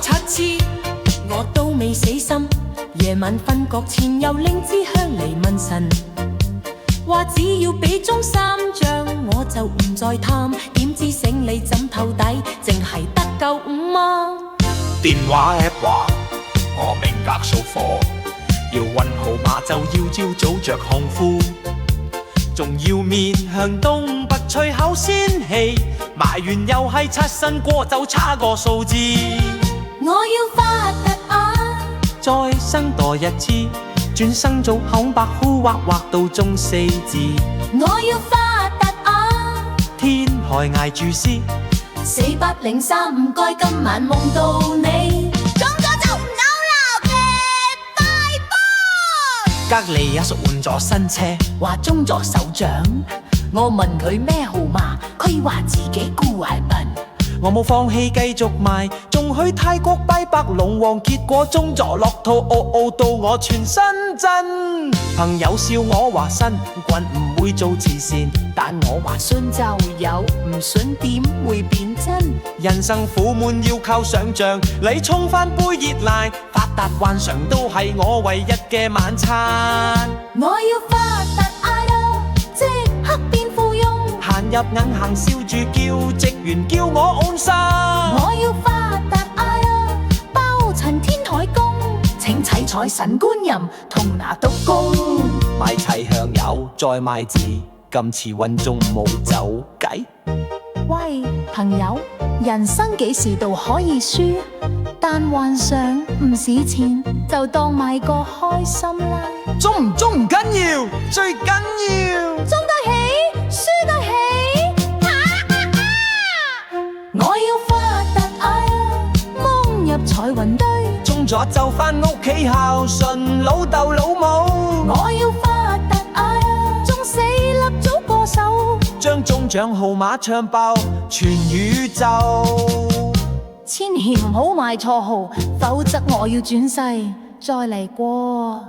7次，我都未死心。夜晚瞓覺前又拎支香嚟問神，話只要俾中3張我就唔再貪。點知醒你枕頭底淨係得夠5蚊。電話 app 話我命格屬火，要搵號碼就要朝早着紅褲，仲要面向東北吹口仙氣，埋完又係擦身過就差個數字。我要發達啊！再生多一次，轉生做空白呼畫畫到中4字。我要發達啊！天海嗌住詩4803唔該今晚夢到你，中咗就唔扭啦，劈大波。隔離阿叔換咗新車，話中咗首獎，我問佢咩號碼，佢話自己孤係笨。我冇放棄繼續賣，仲去泰國拜白龍王，結果中咗落套，到我全身震。朋友笑我話新棍唔會做慈善，但我話信就有，唔信點會變真？人生苦悶要靠想像，你沖翻杯熱奶，發達幻想都係我唯一嘅晚餐。我要發達啊，即刻變富翁，行入銀行笑住叫職員叫我安生。我要發達啊，包塵天台公，請齊財神觀音同拿督公，買齊香油再買字，今次運中冇走計。喂，朋友，人生幾時都可以輸，但幻想唔使錢，就當買個開心啦。中唔中唔緊要，最緊要中得起，輸得起。我要發達啊，夢入財運堆，中咗就返屋企孝順老豆老母。我要發達啊，中4粒早過手，將中獎號碼唱爆全宇宙。千祈唔好買錯號，否則我要轉世再嚟過。